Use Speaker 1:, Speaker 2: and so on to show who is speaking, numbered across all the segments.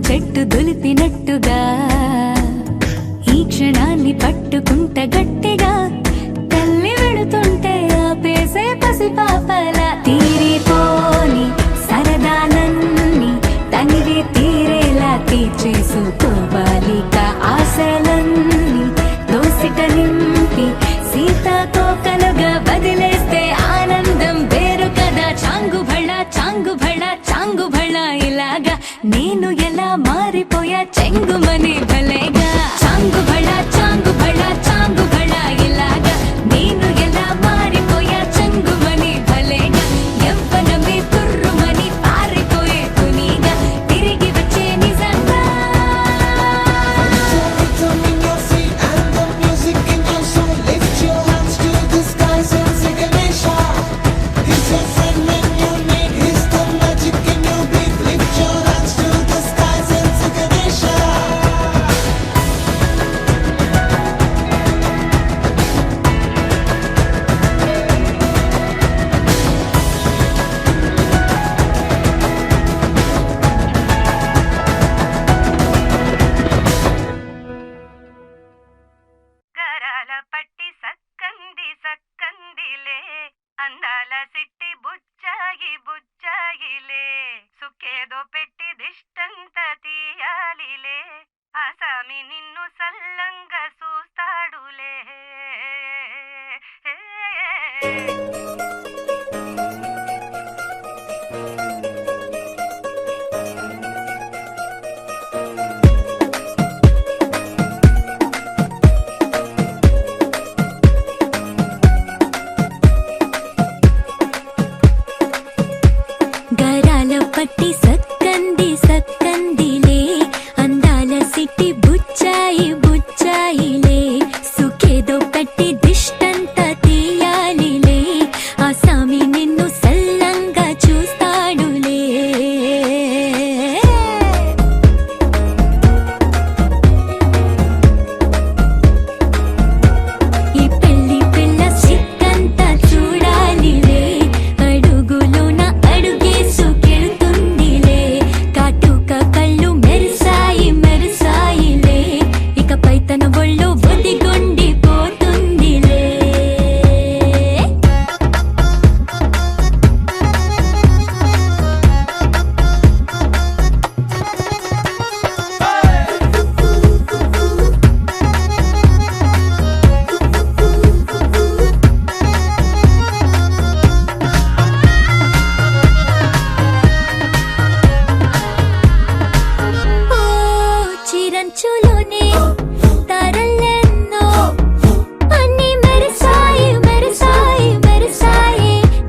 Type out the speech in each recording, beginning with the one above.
Speaker 1: చెట్టు దులిపినట్టుగా ఈ క్షణాన్ని పట్టుకుంట గట్టిగా తల్లి వెళుతుంటే ఆపేసే పసిపాపల తీరిపోని సరదాలన్నీ తనివి తీరేలా తీర్చేసుకోవాలిక ఆశలన్నీ దోసిట నింపి సీతాకోకలుగా వదిలేస్తే ఆనందం వేరు కదా చాంగు భళ ఇలాగా నేను ఎలా మారిపోయా చెంగుమని భలేగా చాంగు భళ ఇలాగా నేను ఎలా మారిపోయా చెంగుమని భలేగా యవ్వనమే తుర్రుమని పారిపోయే తునిగా తిరిగి వచ్చే నిజంగా
Speaker 2: పట్టి సక్కందిలే అందాల సిట్టి బుచ్చాయిలే సుఖేదో పెట్టి దిష్టంత తీయాలిలే ఆసామి నిన్ను సల్లంగా చూస్తాడులే
Speaker 1: పట్టి సక్కందిలే అందాల సిట్టి బుచ్చాయిలే సుఖేదో పెట్టి దిష్టంత తీయాలిలే ఆసామి నిన్ను సల్లంగా చూస్తాడులే ఈ పెళ్లి పిల్ల సిక్కంతా చూడాలిలే అడుగులోన అడుగేసుకెళ్తుందిలే కాటుక కళ్ళు మెరిసాయిలే ఇకపై తన ఒళ్ళు ఒదిగొండిపోతుందిలే చిరంచులోనే తారలెన్నో అన్ని మెరిసాయి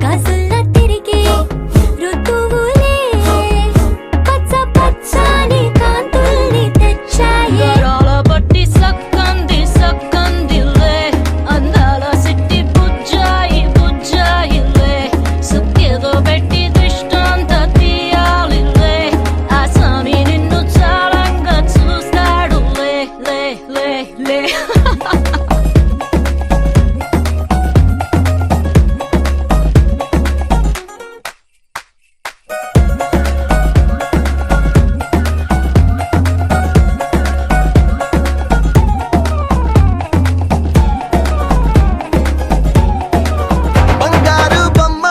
Speaker 1: కాసుల్ల తిరిగి ఋతువులే పచ్చని కాంతుల్ని తెచ్చాయి
Speaker 3: పట్టి సక్కందిలే అందాల సిట్టి బుచ్చాయిలే సుఖేదో పెట్టి దిష్టంత తీయాలిలే ఆసామి నిన్ను చాలంగా చూస్తాడులే లే
Speaker 4: బంగారు బొమ్మ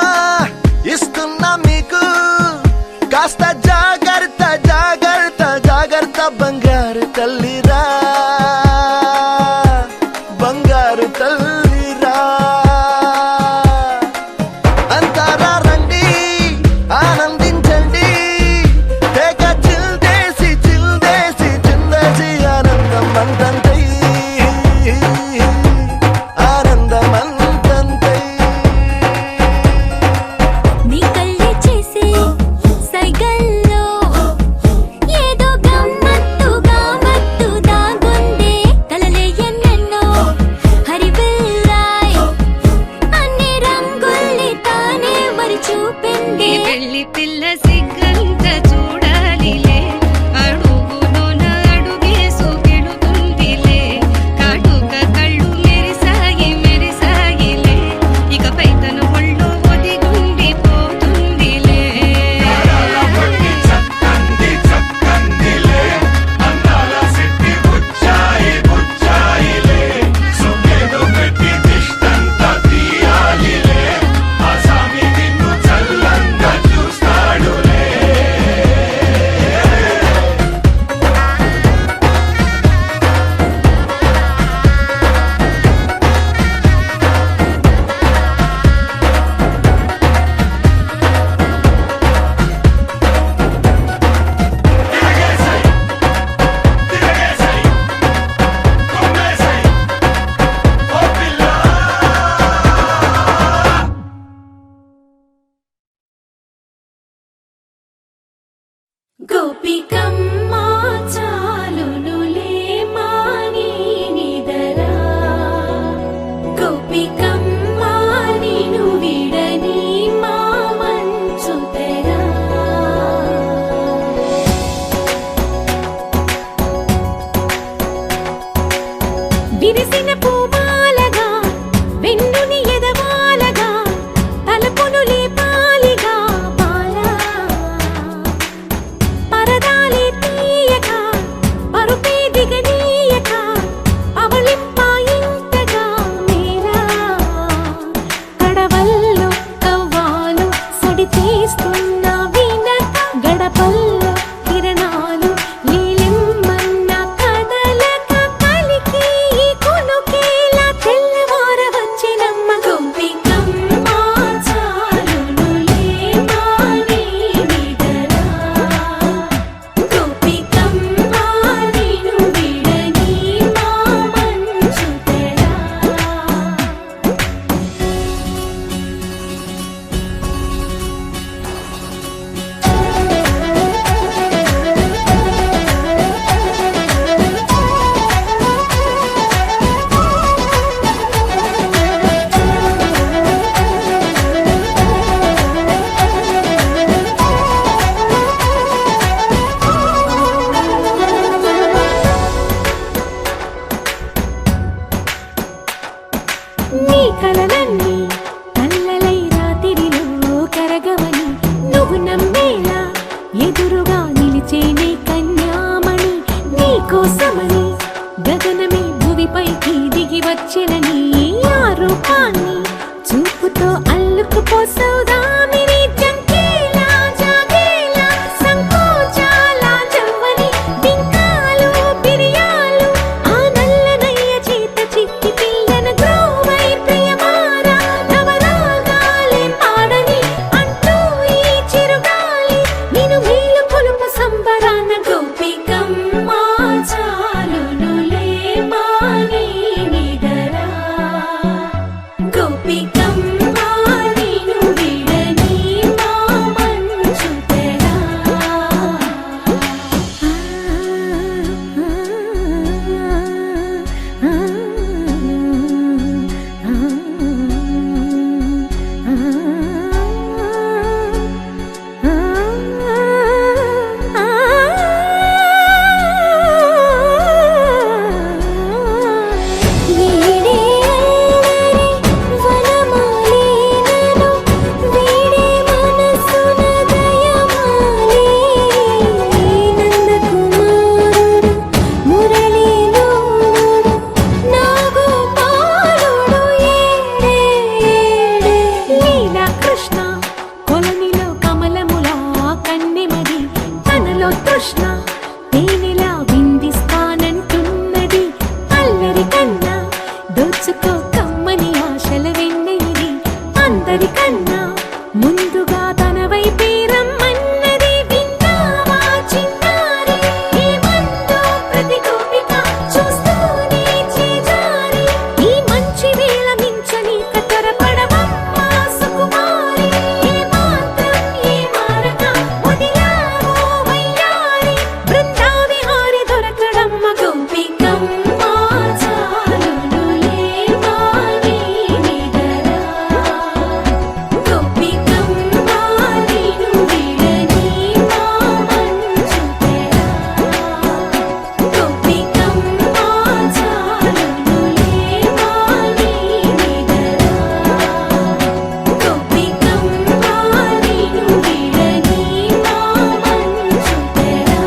Speaker 4: ఇస్తున్నా మీకు కాస్త జాగ్రత్త బంగారు తల్లిరా అంతారా రండి ఆనందించండి తెగ చిల్దేసి ఆనందం అంతంతై
Speaker 1: నీ కళ్ళే చేసే సైగల్లో ఏదో గమ్మత్తు
Speaker 5: కోసమని గగనమే భువిపైకి దిగి వచ్చినని ఆ రూపాన్ని చూపుతో అల్లుకుపోసౌదామిని జంకేలా జాగేలా సంకోచాల జవ్వని బింకాలు బిరియాలు ఆ నల్లనయ్య చేత చిక్కి పిల్లన గ్రోవై ప్రియమారా నవరాగాలే పాడని అంటూ ఈ చిరుగాలి నిన్ను మేలు కొలుపు సంబరాన గోపికమ్మ చాలునులే మాని నిదరా గోపికమ్మ నిన్ను విడని మా మంచు తెరా
Speaker 1: వీడే అల్లరి వనమాలినను వీడే మనసున దయమాలి నందకుమారుడు మురళీలోలుడు నాగోపాలుడు ఏడే
Speaker 5: లీలా కృష్ణ కొలనిలో కమలములా కన్నెమది తనలో తృష్ణ తేనెలా విందిస్తానంటున్నది అల్లరి కన్నా దోచుకో కమ్మని ఆశల వెన్నెయిది అందరికన్నా ముందుగా తన వైపే రమ్మన్నది విన్నావా చిన్నారి ఏమందో ప్రతి గోపిక చూస్తూనే చేజారి ఈ మంచి వేళ మించని కతరపడవమ్మ సుకుమారి ఏ మాత్రం ఏ మారక వదిలావో వయ్యారి బృందావిహారి దొరకడమ్మ
Speaker 1: గోపికమ్మ చాలునులే మాని నిదరా గోపికమ్మ నిన్ను విడని మా మంచు తెరా గోపికమ్మ చాలునులే మాని నిదరా గోపికమ్మ నిన్ను విడని మా మంచు తెరా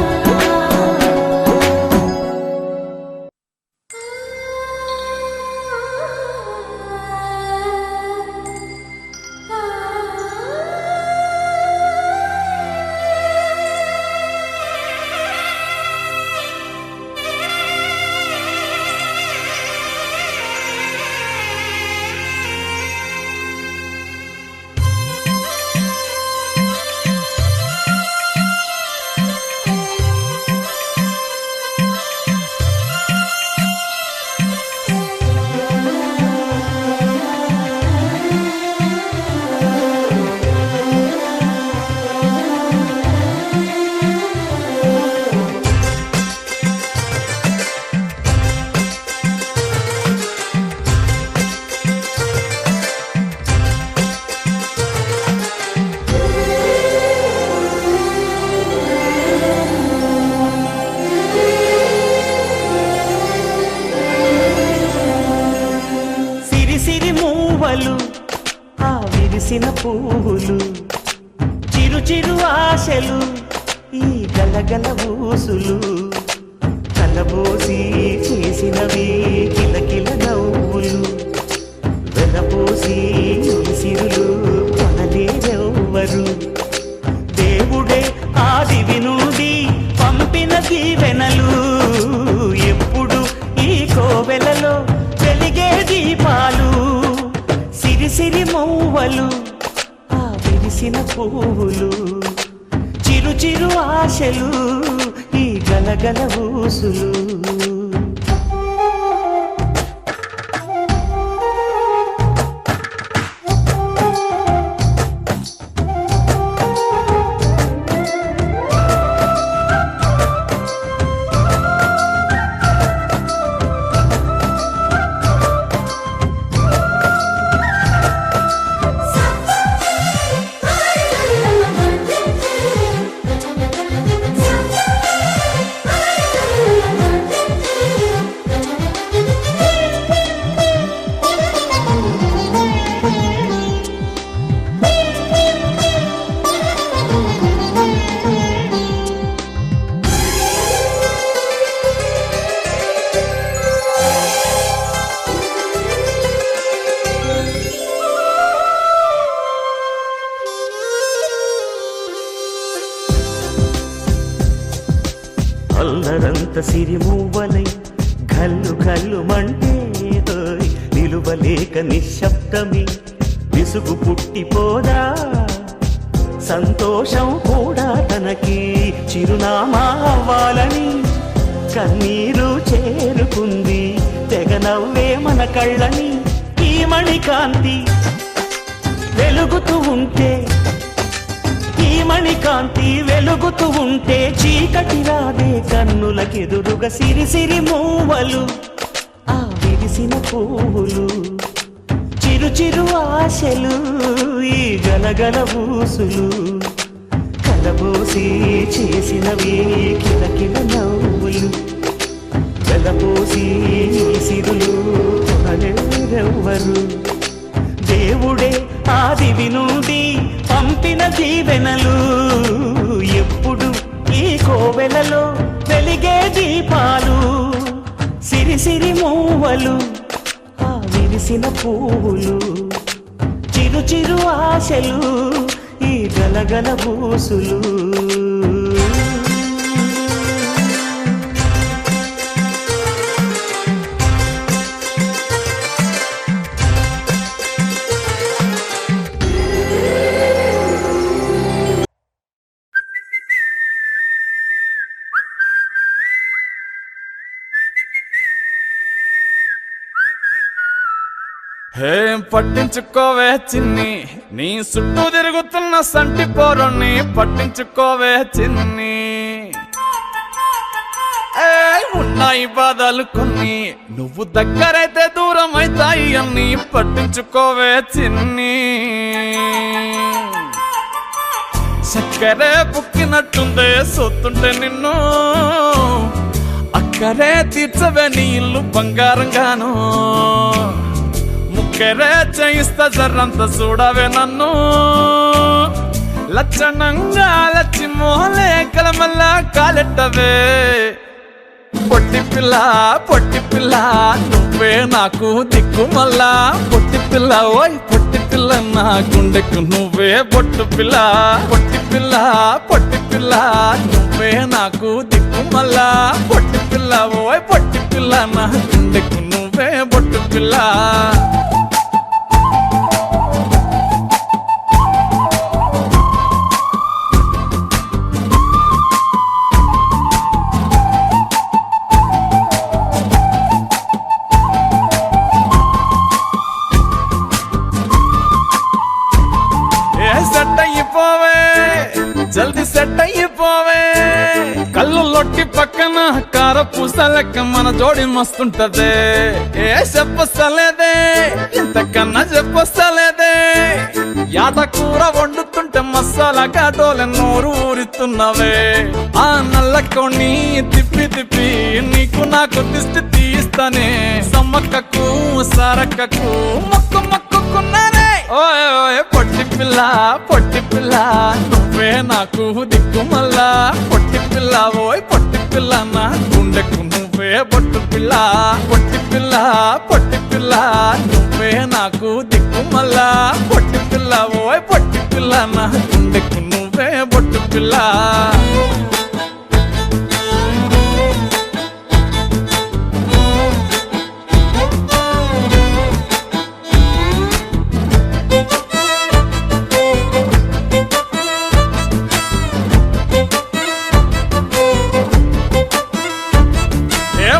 Speaker 6: సిరి సిరి మూవలు ఆ విరిసిన పువ్వులు చిరు చిరు ఆశలు ఈ గలగల ఊసులు కలబోసి చేసినవి కిలకిల నవ్వులు వెనపోసి సిరులు కొనలేరెవ్వరు దేవుడే ఆ దివి నుండి పంపిన దీవెనలు ఎప్పుడు ఈ కోవెలలో వెలిగే దీపాలు సిరి సిరి మౌవలు ఆ విరిసిన పువ్వులు చిరు చిరు ఆశలు ఈ గలగల ఊసులు
Speaker 1: ఆ
Speaker 6: అల్లరంత సిరిమూవలై గల్లు గల్లు మంటే హోయ్, నిలువలేక నిశ్శబ్దమి విసుగు పుట్టిపోదా సంతోషం కూడా తనకి చిరునామా అవ్వాలని కన్నీరు చేరుకుంది తెగ నవ్వే మన కళ్ళని ఈ మణికాంతి వెలుగుతూ ఉంటే ఈ మణికాంతి వెలుగుతూ ఉంటే చీకటి రాదే కన్నులకెదురుగా సిరి సిరి మూవలు ఆ విరిసిన పువ్వులు చిరు చిరు ఆశలు ఈ గలగల ఊసులు కలబోసి చేసినవి కిలకిల నవ్వులు వెలపోసి సిరులు కొనలేరెవ్వరు దేవుడే ఆదివి నుండి పంపిన దీవెనలు ఎప్పుడు ఈ కోవెలలో వెలిగే దీపాలు సిరి సిరి మూవలు ఆ విరిసిన పువ్వులు చిరు చిరు ఆశలు ఈ గలగల బూసులు
Speaker 7: ఏం పట్టించుకోవే చిన్ని నీ చుట్టూ తిరుగుతున్న సంటి పోరుని పట్టించుకోవే చిన్ని ఉన్నాయి బాధలు కొన్ని నువ్వు దగ్గరైతే దూరం అవుతాయి అన్ని పట్టించుకోవే చిన్ని చక్కరే బుక్కినట్టుందే సొత్తుంటే నిన్ను అక్కరే తీర్చవే నీ ఇల్లు బంగారంగాను ముక్కరే చేయిస్తా జర్రంత చూడవే నన్ను లక్షణంగా లచ్చి మోహలే కలమల్ల కాలెట్టవే పొట్టి పిల్ల నువ్వే నాకు దిక్కు మళ్ళా పొట్టి పిల్ల ఓయ్ పొట్టి పిల్ల నా గుండెకు నువ్వే పొట్టు పిల్ల పొట్టి పిల్ల నువ్వే నాకు దిక్కు మళ్ళా పొట్టి పిల్ల ఓయ్ పొట్టి పిల్ల నా గుండెకు నువ్వే పొట్టు పిల్ల సెట్ అయిపోవే జల్దీ సెట్ అయిపోవే కళ్ళు లొట్టి పక్కన కార పూస లెక్క మన జోడి మస్తుంటదే ఏ చెప్పలేదే ఇంతకన్నా చెప్పలేదే యాట కూర వండుతుంటే మసాలా కాటోలే నోరు ఊరిస్తున్నవే ఆ నల్లకొని తిప్పి తిప్పి నీకు నాకు దిష్టి తీస్తానే సమ్మక్కకు సరక్కకు మొక్కు మొక్కుకున్నానే ఓయ్ ఓయ్ పొట్టి పిల్ల నువ్వే నాకు దిక్కు మళ్ళా పొట్టి పిల్ల ఓయ్ పొట్టి పిల్ల నా గుండెకు నువ్వే పొట్టు పిల్ల పొట్టి పిల్ల నువ్వే నాకు దిక్కు మళ్ళా పొట్టి పిల్ల ఓయ్ పొట్టి పిల్ల నా గుండెకు నువ్వే పొట్టు పిల్ల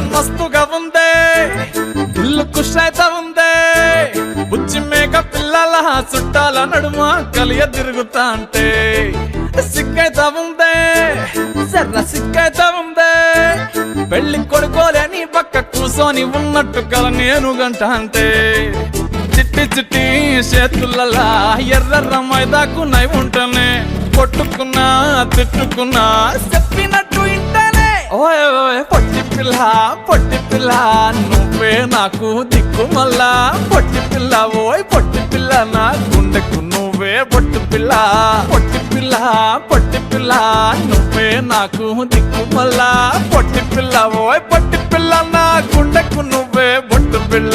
Speaker 7: మస్తుగా ఉందే ఇల్లు ఖుషైతా ఉందే బుచ్చి మేక పిల్లల చుట్టాల నడుమ కలియ తిరుగుతా అంటే సిగ్గైతా ఉందే సర్ర సిగ్గైతా ఉందే పెళ్లి కొడుకోలేని పక్క కూసోని ఉన్నట్టు కల నేను గంట అంటే చిట్టి చిట్టి చేతులలా ఎర్ర మైదాకు నై ఉంటనే కొట్టుకున్నా తిట్టుకున్నా చెప్పినట్టు ఇంటనే ఓయ్ ఓయ్ పొట్టి పిల్ల నువ్వే నాకు దిక్కు మళ్ళా పొట్టి పిల్ల ఓయ్ పొట్టి పిల్ల నా గుండెకు నువ్వే పొట్టు పిల్ల పొట్టి పిల్ల నువ్వే నాకు దిక్కు మళ్ళా పొట్టి పిల్ల ఓయ్ పొట్టి పిల్ల నా గుండెకు నువ్వే పొట్టు పిల్ల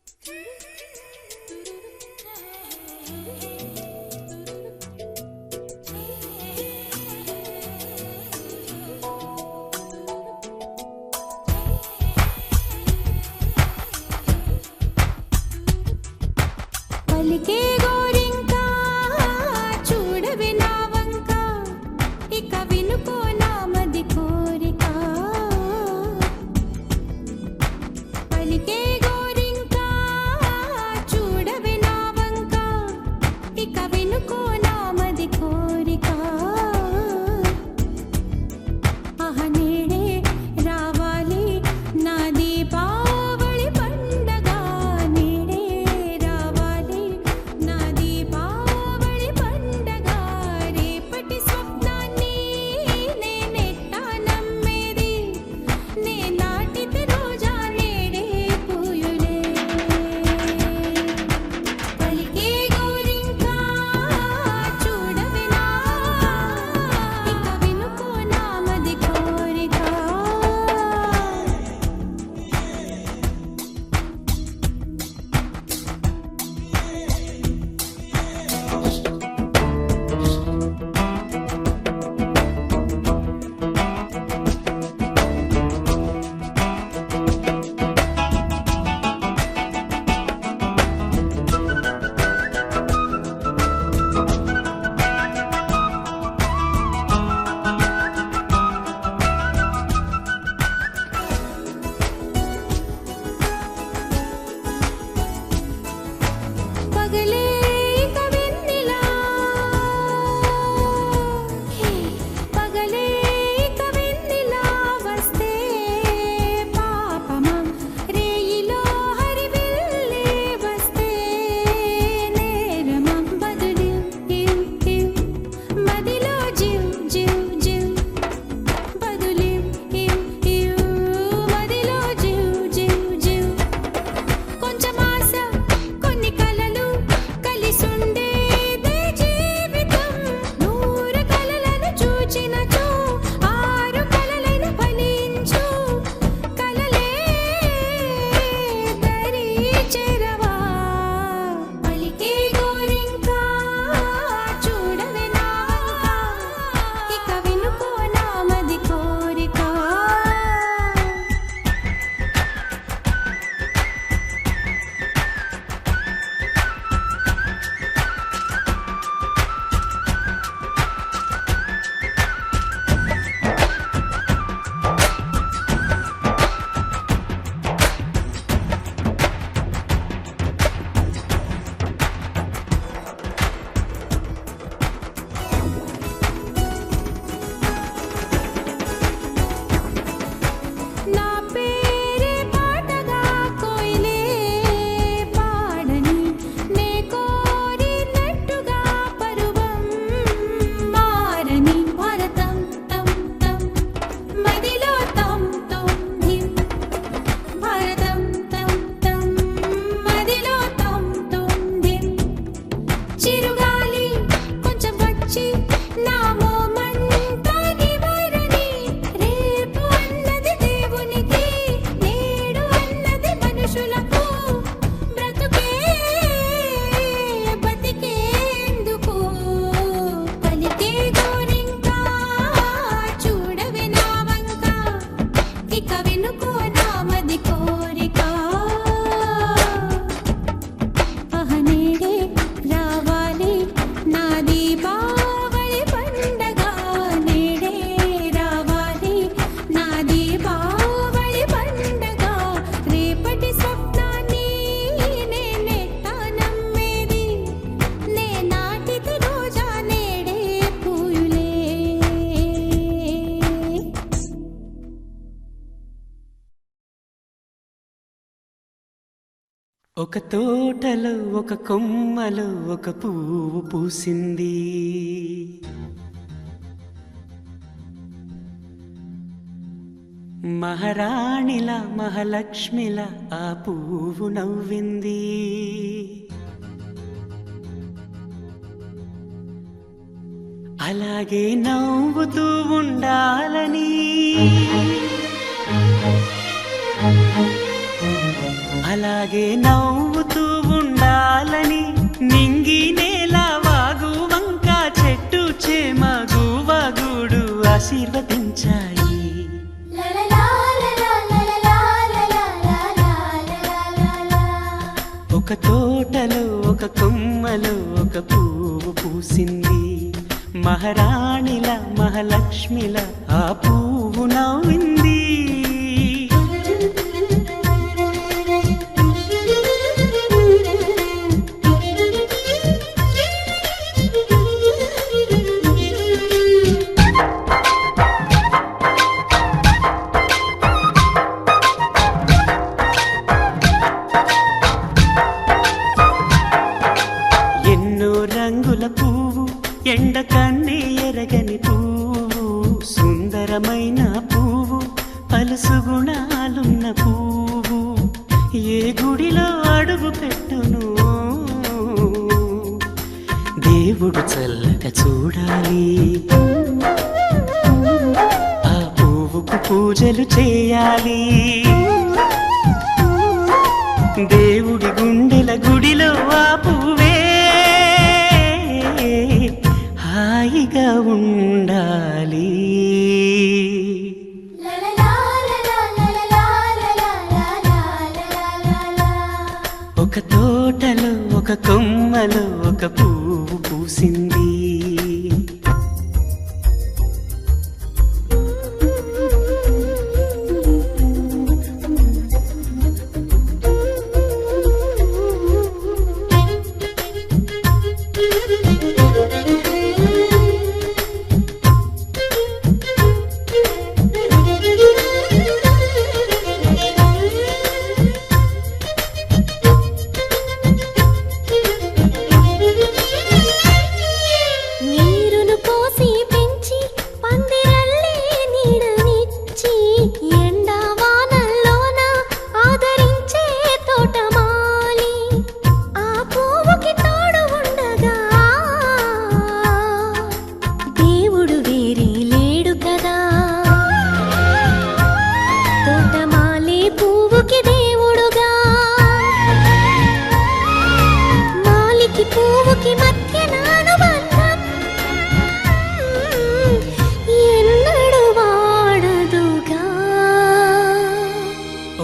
Speaker 5: పలికే గోరింకా చూడవే నా వంక ఇక వినుకో నా మది కోరిక పలికే గోరింకా చూడవే నా వంక ఇక వినుకో నా మది కోరిక ఆహ నేడే రావాలి నా దీపావళి పండగ నేడే రావాలి నా దీపావళి పండగ రేపటి స్వప్నాన్ని నేనెట్టా నమ్మేది నే నాటితే రోజా నేడే పూయులే పలికే గోరింకా చూడవే నా ఇక వినుకో నా మది కోరిక పగలే ఇక వెన్నెలా పగలే ఇక వెన్నెలా వస్తే పాపమా రేయిలో హరివిల్లే వస్తే నేరమా బదులు ఇవ్ ఇవ్ మదిలో జివ్ జివ్ జివ్ బదులు ఇవ్ ఇవ్ మదిలో జివ్ జివ్ జివ్ కొంచెం ఆశ కొన్ని కలలు కలిసుండేదే జీవితం నూరు కలలను చూచినచో ఆరు కలలైన ఫలించు కలలే దరి చేరవా పలికే గోరింకా చూడవే నా ఇక వినుకో నా మది కోరిక నా పేరే పాటగా కోయిలే పాడని నే కోరినట్టుగా పరువం మారని భరతం తం తం మదిలో తం తం ధిం భరతం తం తం మదిలో తం తం ధిం చిరుగాలి కొంచెం వచ్చి నా మోమంతా నివారణి రేపు అన్నది దేవునికి నేడు అన్నది మనుషులకు బ్రతుకే బతికేందుకు పలికే గోరింకా చూడవే నా వంక ఇక వినుకో నా మది కోరిక ఆహ నేడే రావాలి నా దీపావళి పండగ నేడే రావాలి నా దీపావళి పండగ రేపటి స్వప్నాన్ని నేనెట్టా నమ్మేది నే నాటితే రోజా నేడే పూయులే
Speaker 6: ఒక తోటలో ఒక కొమ్మలో ఒక పువ్వు పూసింది మహారాణిలా మహాలక్ష్మిలా ఆ పువ్వు నవ్వింది అలాగే నవ్వుతూ ఉండాలని అలాగే నవ్వుతూ ఉండాలని నింగి నేల వాగు వంక చెట్టు చేమ గువగూడు ఆశీర్వదించాయి ఒక తోటలో ఒక కొమ్మలో ఒక పువ్వు పూసింది, మహారాణిలా మహాలక్ష్మిలా ఆ పువ్వు నవ్వింది. రంగుల పువ్వు, ఎండ కన్నే ఎరగని పువ్వు, సుందరమైన పువ్వు, పలుసు గుణాలున్న పువ్వు, ఏ గుడిలో అడుగు పెట్టును దేవుడు చల్లగా చూడాలి, ఆ పువ్వుకు పూజలు చేయాలి. దేవుడి గుండెల గుడిలో ఆ పువ్వే హాయిగా ఉండాలి. ఒక తోటలో ఒక కొమ్మలో ఒక పువ్వు పూసింది.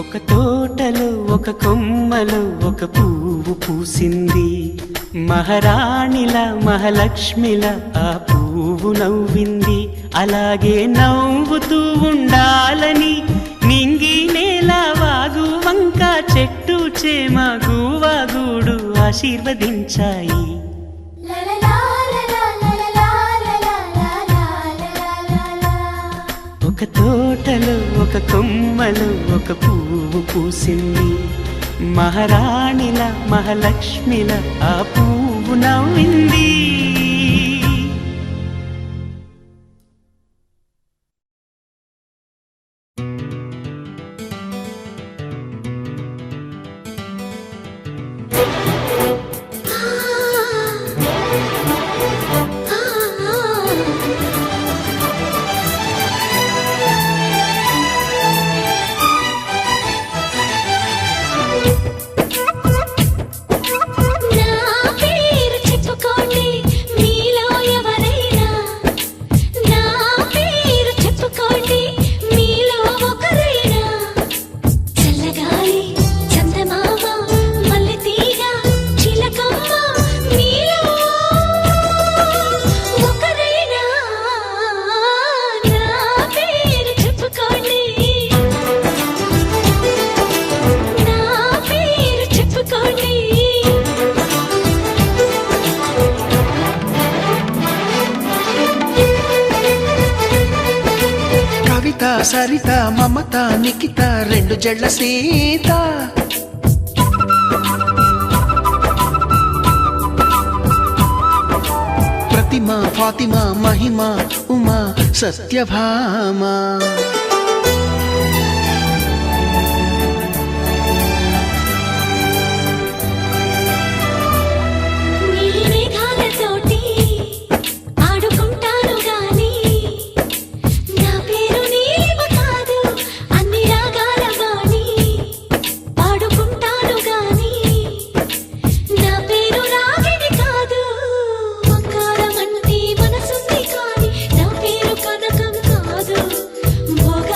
Speaker 6: ఒక తోటలో ఒక కొమ్మలో ఒక పువ్వు పూసింది, మహారాణిలా మహాలక్ష్మిలా ఆ పువ్వు నవ్వింది. అలాగే నవ్వుతూ ఉండాలని నింగి నేల వాగు వంక చెట్టు చేమ గువాగూడు ఆశీర్వదించాయి. ఒక తోటలో ఒక కొమ్మలో ఒక పువ్వు పూసింది, మహారాణిలా మహాలక్ష్మిలా ఆ పువ్వు నవ్వింది.
Speaker 8: సరిత మమత నిఖిత రెండు జళ్ళ సీత, ప్రతిమ ఫాతిమా మహిమ ఉమా సత్యభామ.
Speaker 1: భోగ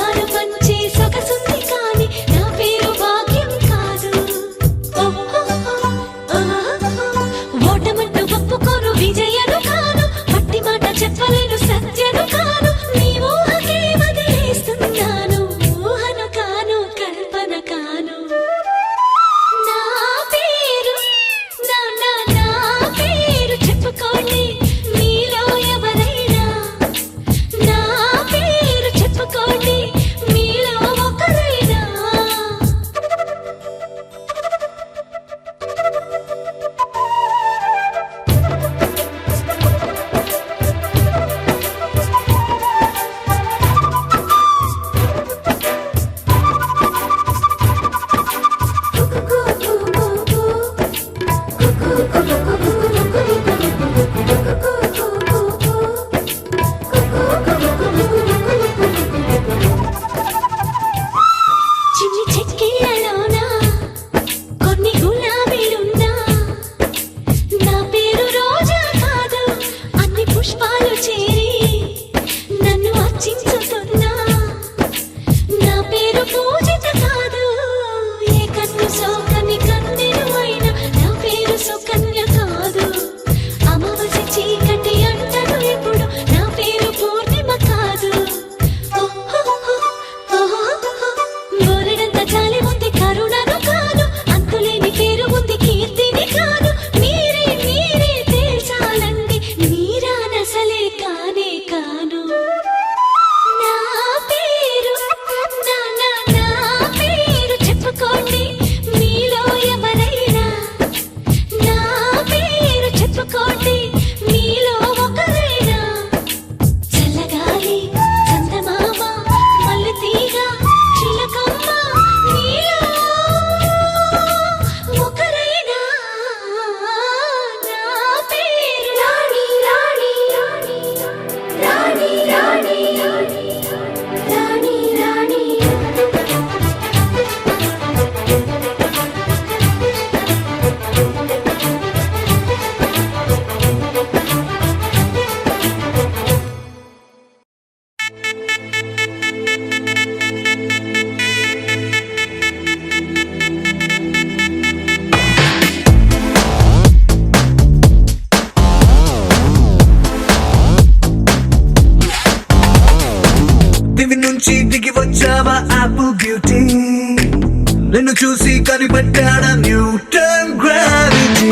Speaker 4: కనిపెట్టాడా న్యూటన్ గ్రావిటీ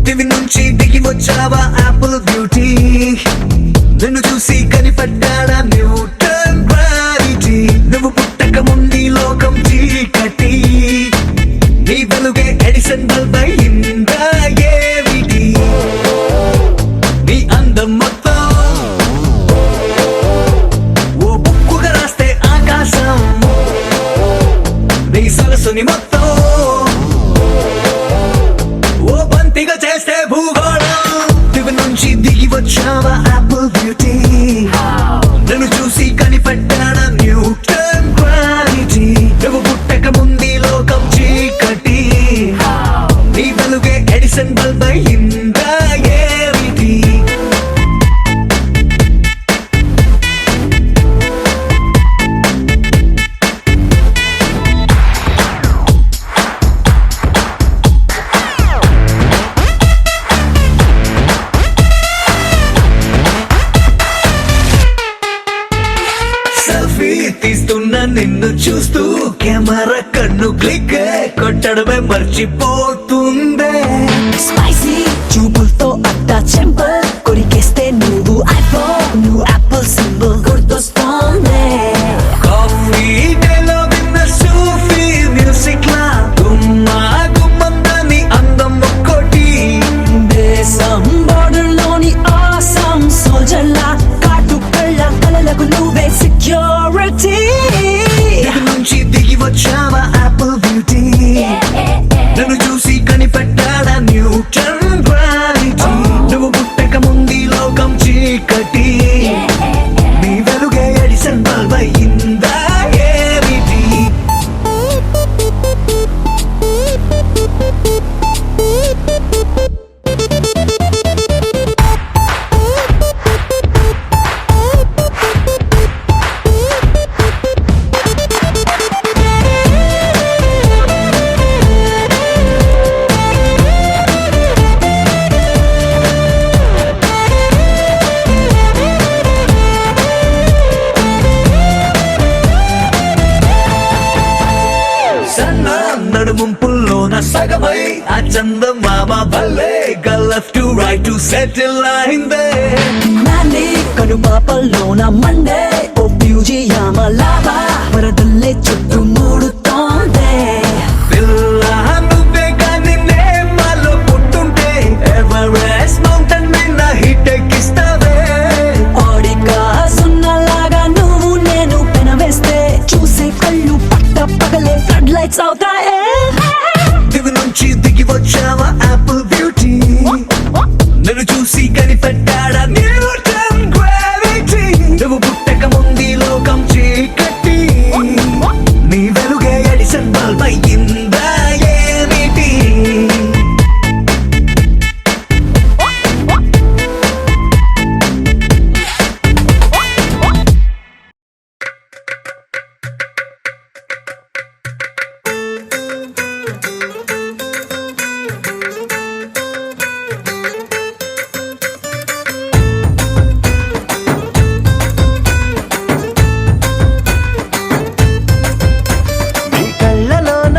Speaker 4: దివి నుంచి దిగి వచ్చావా యాపిల్ బ్యూటీ నిన్ను చూసి కనిపెట్టాడా న్యూటన్ గ్రావిటీ నువ్వు పుట్టక ముందు లోకం చీకటి నీ వెలుగే ఎడిసన్ బల్బ్ అయిందా ఏమిటి నీ అందం మొత్తం ఓ బుక్కుగా రాస్తే ఆకాశం నీ సరస్సుని మొత్తం ఓ బంతిగా చేస్తే భూగోళం దివి నుంచి దిగి వచ్చావా యాపిల్ బ్యూటీ నన్ను చూసి కనిపెట్టాడా న్యూటన్ గ్రావిటీ నువ్వు పుట్టక ముందు లోకం చీకటి నీ వెలుగే ఎడిసన్ బల్బ్ అయిందా ఏమిటి సెల్ఫీ తీస్తున్న నిన్ను చూస్తూ కెమెరా కన్ను క్లిక్ కొట్టడమే మర్చిపోతుందే
Speaker 3: స్పైసీ చూపులతో అట్టా చెంపల్ కొరికేస్తే నువ్వు ఐఫోన్ నువ్వు యాపిల్ సింబల్ గుర్తొస్తోంది
Speaker 4: కాఫీ డేలో విన్న సూఫీ మ్యూజిక్ లా గుమ్మా గుమ్మందని అందం ఒక్కోటి
Speaker 3: దేశం బోర్డర్ లోని ఆసాం సోల్జర్ లా కాటు కళ్ళ కలలకు నువ్వే సెక్యూరిటీ
Speaker 4: దిగు నుంచి దిగి వచ్చావా యాపిల్ బ్యూటీ నన్ను చూసి కనిపెట్టాడా న్యూటన్ గ్రావిటీ నువ్వు పుట్టక ముందు లోకం చీకటి నీ వెలుగే ఎడిసన్ బల్బ్ అయిందా ఏమిటి సన్న నడుముంపుల్లోన సగమై ఆ చందమామ భలే left to right to settle అయిందే
Speaker 3: నాని కనుపాపల్లోన మండే ఓ ప్యూజియామ లావా వరదల్లే చుట్టూ మూడుతోందే
Speaker 4: పిల్ల నువ్వే కానీ నేమాలో పుట్టుంటే ఎవరెస్ట్ మౌంటైన్ మీద హిట్ ఎక్కిస్తావే
Speaker 3: ఓడిగా సున్నలాగా నువ్వు నేను పెనవేస్తే చూసే కళ్ళు పట్ట పగలే ఫ్లడ్ లైట్స్ అవుతాయే
Speaker 4: దివి నుంచి దిగి వచ్చావా యాపిల్ బ్యూటీ నన్ను చూసి కనిపెట్టాడా న్యూటన్ గ్రావిటీ నువ్వు పుట్టక ముందు లోకం చీకటి నీ వెలుగే ఎడిసన్ బల్బ్ అయ్యిందా ఏమిటి నీ కళ్ళలోన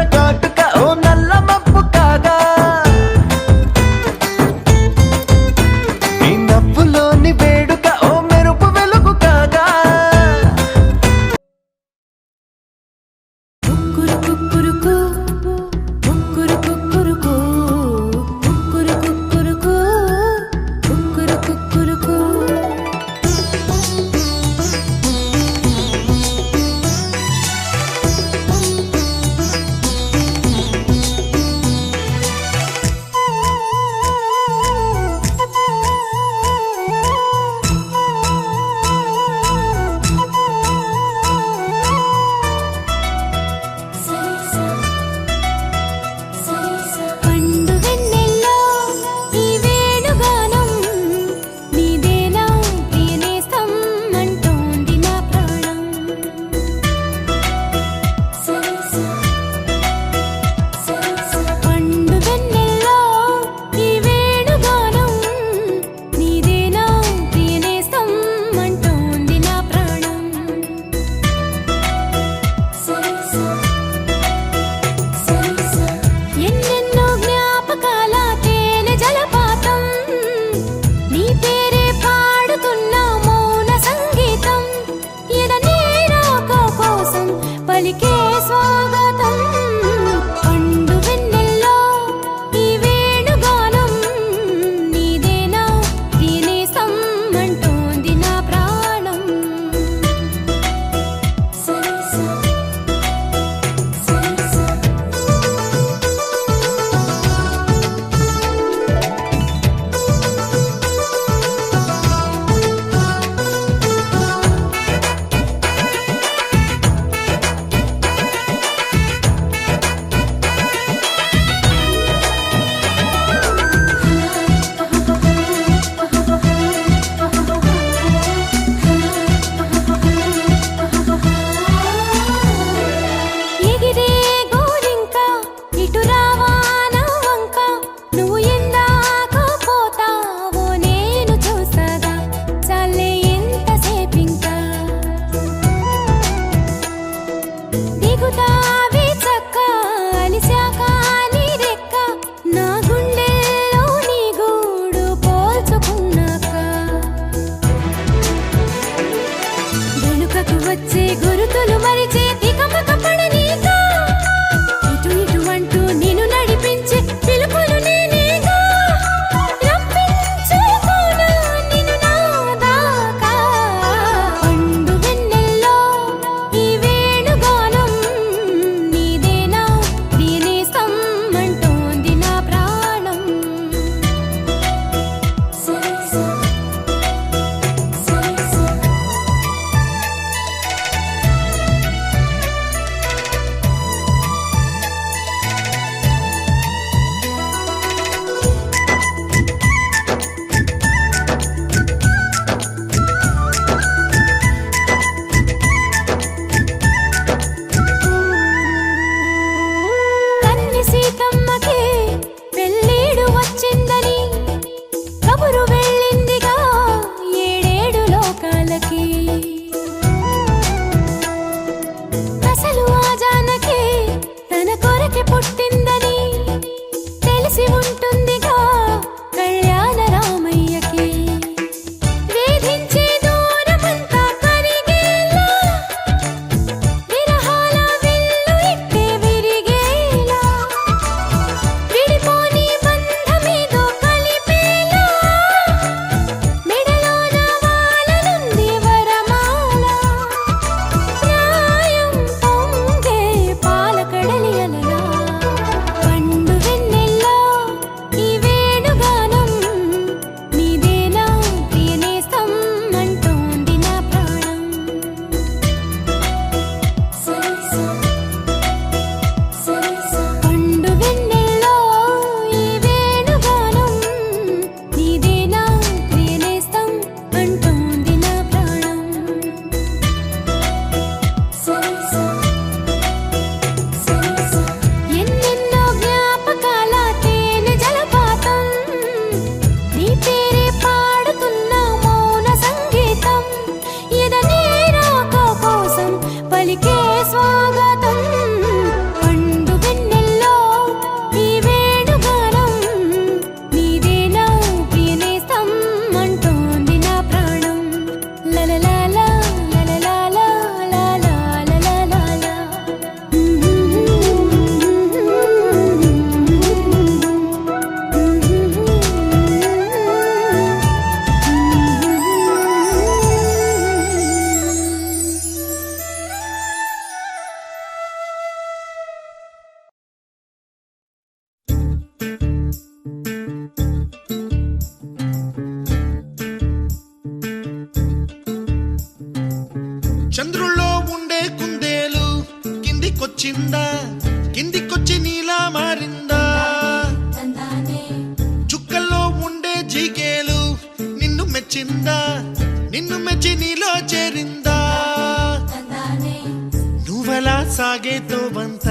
Speaker 8: సాగే తోబంత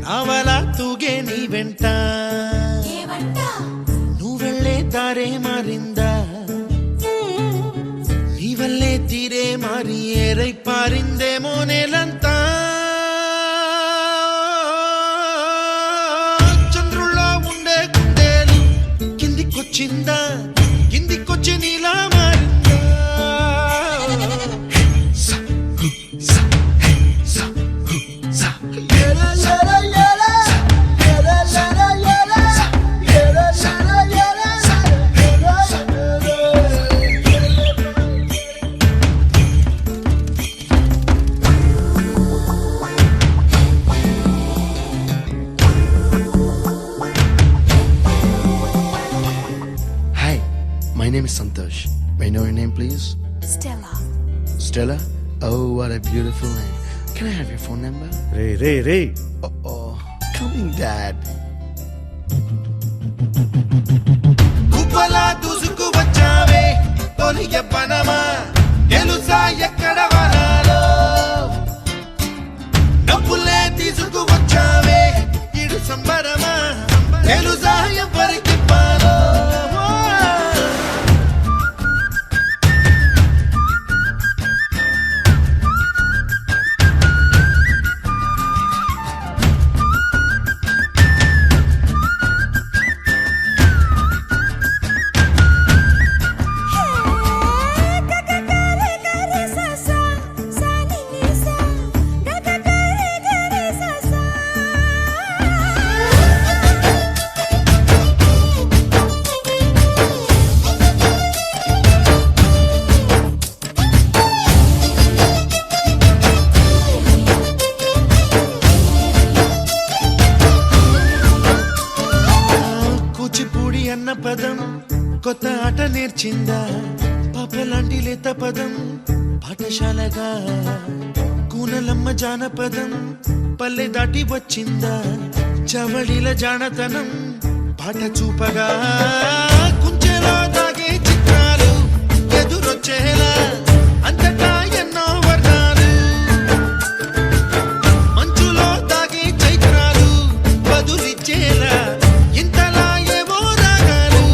Speaker 8: నావల తూగే నీ వెంట నువ్వెళ్ళే దారే మారిందా నీ వల్లే తీరే మారి ఏరై పారిందేమో నేలంతా చంద్రుల్లో ఉండే గుండెలు కిందికొచ్చిందా కిందికొచ్చి నీలా మారిందా
Speaker 9: Hi, my name is Santosh. May I know your name, please?
Speaker 1: Stella.
Speaker 9: Stella? Oh, what a beautiful name. Can I have your phone number?
Speaker 8: Ray
Speaker 9: Oh, coming, Dad.
Speaker 8: కుప్పలా దూసుకు వచ్చావే తొలి ఎప్పనమా తెలుసా ఎక్కడ వనాలో డబ్బులే తీసుకు వచ్చావే ఇడు సంబరమా తెలుసా ఎవరికి పాలో కూచిపూడి అన్న పదం కొత్త ఆట నేర్చిందా పాపలాంటి లేత పదం పాఠశాలగా కూనలమ్మ జానపదం పల్లె దాటి వచ్చిందా చవడిల జానతనం పాట చూపగా కుంచెలో దాగే చిత్రాలు ఎదురొచ్చేలా అంతటా ఎన్నో వర్ణాలు మంచులో దాగే చైత్రాలు బదులిచ్చేలా ఇంతలా ఏవో రాగాలు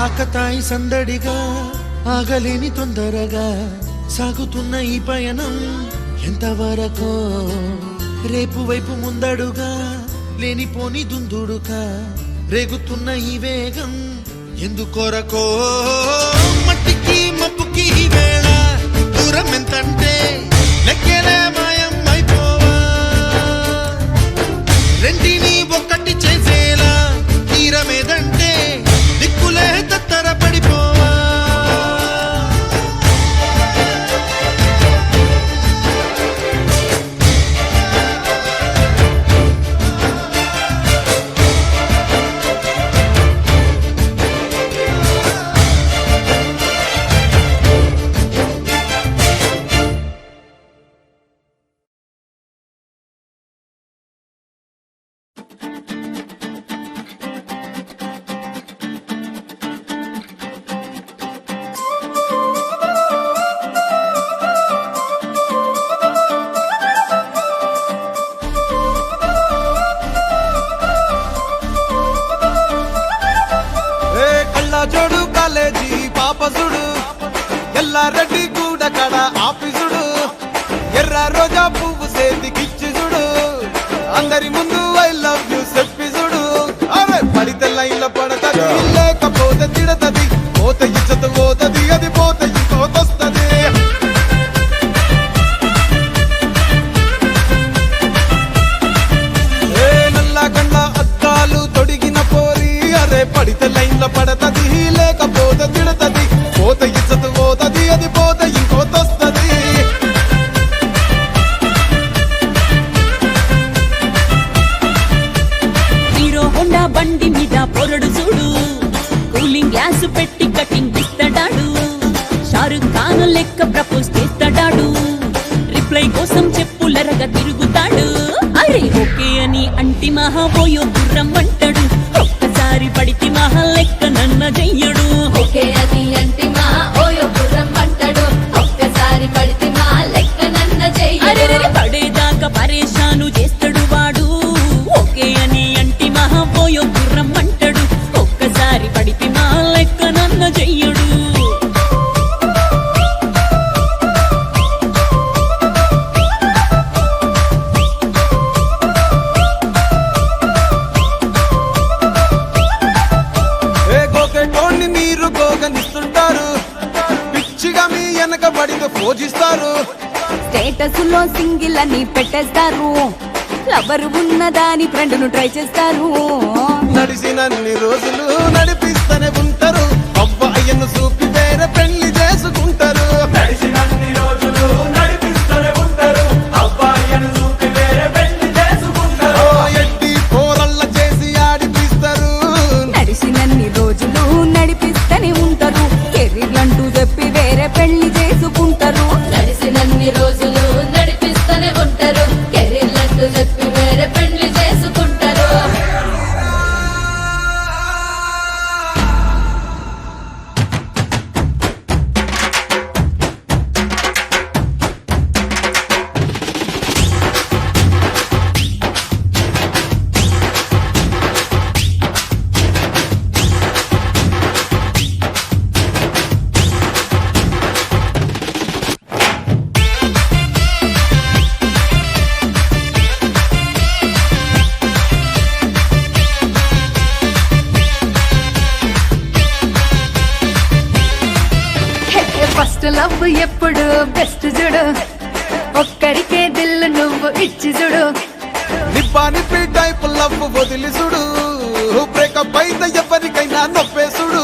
Speaker 8: ఆకతాయి సందడిగా ఆగలేని తొందరగా సాగుతున్న ఈ పయనం ఎంతవరకో రేపు వైపు ముందడుగా లేనిపోని దుందుడుగా రేగుతున్న ఈ వేగం ఎందుకొరకో మట్టికి మబ్బుకి ఈ వేళ దూరం ఎంతంటే లెక్కలే మాయం అయిపోవా రెంటిని ఒక్కటి చేసేలా తీరమేదంటే దిక్కులే తత్తర పడిపోవా
Speaker 7: జోడు కాలేజీ పాపసుడు ఎల్లారెడ్డి గూడ కడ ఆఫీసుడు ఎర్ర రోజా పువ్వు సేతికిచ్చి చూడు అందరి ముందు ఐ లవ్ యూ చెప్పి చూడు అరే పడితే లైన్ల పడతది లేకపోతే తిడతది పోత ఇచ్చత పోతది అది పోత ఇంకోతొస్తది నల్లగండ్ల అద్దాలు తొడిగిన పోరి అరే పడితే లైన్ల పడతది లేకపోతే తిడతది పోత ఇచ్చత పోతది అది పోత ఇంకోతొస్తది
Speaker 5: హీరో హోండా బండి మీద పొరడు చూడు కూలింగ్ గ్యాస్ పెట్టి కటింగ్
Speaker 3: మహాబోయో గుర్రమ్మంటాడు ఒక్కసారి పడితే మహా లెక్క నన్న చెయ్యడు
Speaker 1: ఓకే అది అంటే మా ఓయో గుర్రం అంటాడు ఒక్కసారి పడితే మా లెక్క నన్న చెయ్యడు
Speaker 3: పడేదాకా పరేషాను చేస్తాడు వాడు ఓకే అని అంటే మహాబోయో గుర్రమ్మంటాడు ఒక్కసారి పడితే మా లెక్క నన్న చెయ్యడు
Speaker 7: గోకెటోన్ని మీరు గోగనిస్తుంటారు పిచ్చిగా మీ వెనకబడితో పూజిస్తారు
Speaker 5: స్టేటస్ లో సింగిల్ అని పెట్టేస్తారు లవర్ ఉన్నదాని ఫ్రెండ్ ను ట్రై చేస్తారు
Speaker 7: నడిచినన్ని రోజులు నడిపిస్తూనే ఉంటారు అబ్బాయిను చూపి వేరే పెళ్లి చేసుకుంటారు
Speaker 8: నడిచినన్ని రోజులు నడిపిస్తూనే ఉంటారు అబ్బాయిని చూపి వేరే పెళ్లి చేసుకుంటారు
Speaker 7: ఎట్టి పోరల్ల చేసి ఆడిపిస్తారు
Speaker 5: నడిచినన్ని రోజులు నడిపిస్తూనే ఉంటారు కెరీర్ అంటూ చెప్పి వేరే పెళ్లి చేసుకుంటారు
Speaker 1: నడిసినన్ని రోజులు నడిపిస్తూనే ఉంటారు కెరీర్లంటూ చెప్పి వేరే పెళ్లి చేసుకుంటారు
Speaker 5: ఫస్ట్ లవ్ ఎప్పుడు బెస్ట్ చూడు ఒక్కరికే దిల్లు నువ్వు ఇచ్చి చూడు
Speaker 7: నిప్పానిపి టైప్ లవ్ వదిలి చూడు బ్రేకప్ అయితే ఎవరికైనా నొప్పేసుడు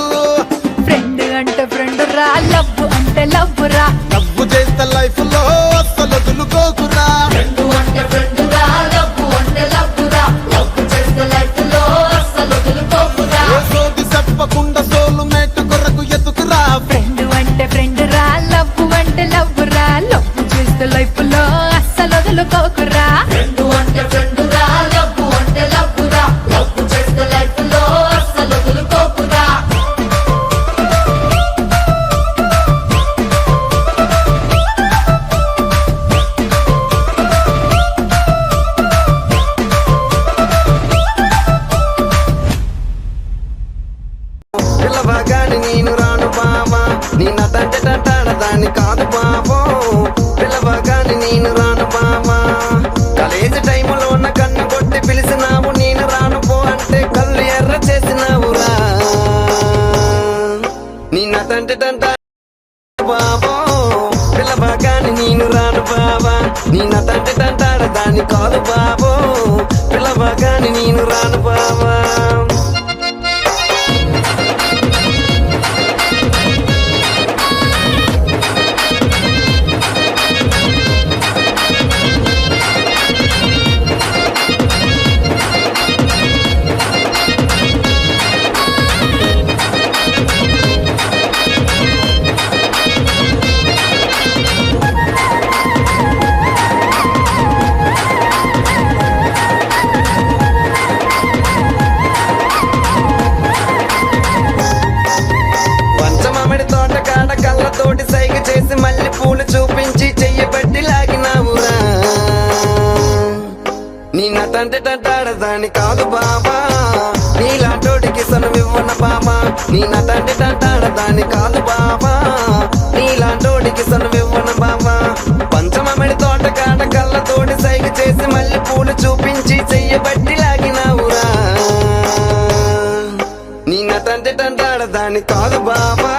Speaker 5: ఫ్రెండ్ అంటే ఫ్రెండ్ రా లవ్ అంటే లవ్ రా
Speaker 7: లవ్ చేస్తే లైఫ్ లో అస్సలు వదులుకోకురా
Speaker 1: ఫ్రెండు అంటే ఫ్రెండు రా లవ్వు అంటే లవ్వు రా లవ్వు చేస్తే లైఫ్ లో అస్సలు వదులుకోకురా
Speaker 7: ఏ సోది చెప్పకుండా సోలు మేట కొరకు ఎదుకురా
Speaker 5: ఫ్రెండ్ అంటే ఫ్రెండ్ రా లవ్ అంటే లవ్ రా లవ్ చేస్తే లైఫ్ లో అస్సలు వదులుకోకురా
Speaker 1: ఫ్రెండు అంటే ఫ్రెండు రా లవ్వు అంటే లవ్వు రా లవ్వు చేస్తే లైఫ్ లో అస్సలు వదులుకోకురా
Speaker 4: పిల్లవగాని నేను రాను బావా నీ నటంటే టంటాడదాన్ని కాదు బావో పిల్లవగాని నేను రాను బావా కాలేజీ టైములో ఉన్న కన్ను కొట్టి పిలిచినావు నేను రాను పో అంటే కళ్ళు ఎర్ర చేసినావురా నీ నటంటే టంటా బావో పిల్లవగాని నేను రాను బావా నీ నటంటే టంటాడదాన్ని కాదు బావో పిల్లవగాని నేను రాను బావా పంచమామిడి తోట కాడ కళ్ళతోటి సైగ చేసి మళ్ళీ పూలు చూపించి చెయ్యబట్టి లాగినావురా నీ నటంటే టంటాడదాని కాదు బాబా నీలాంటోడికి సనువివ్వన బాబా నీ నటంటే టంటాడదాని కాదు బాబా నీలాంటోడికి సనువివ్వన బాబా పంచమామిడి తోట కాడ కళ్ళతోటి సైగ చేసి మళ్ళీ పూలు చూపించి చెయ్యబట్టి లాగినావురా నీ నటంటే టంటాడదాని కాదు బాబా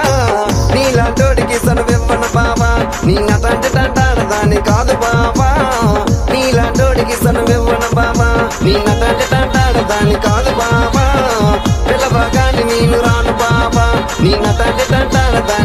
Speaker 4: నీలాంటోడికి సనువివ్వన బాబా నీ నటంటే టంటాడదాని కాదు బాబా నీలాంటోడికి సనువివ్వన బాబా నీ నటంటే టంటాడదాని కాదు బాబా పిల్లవగాని నేను రాను బాబా నీ నటంటే టంటాడదాని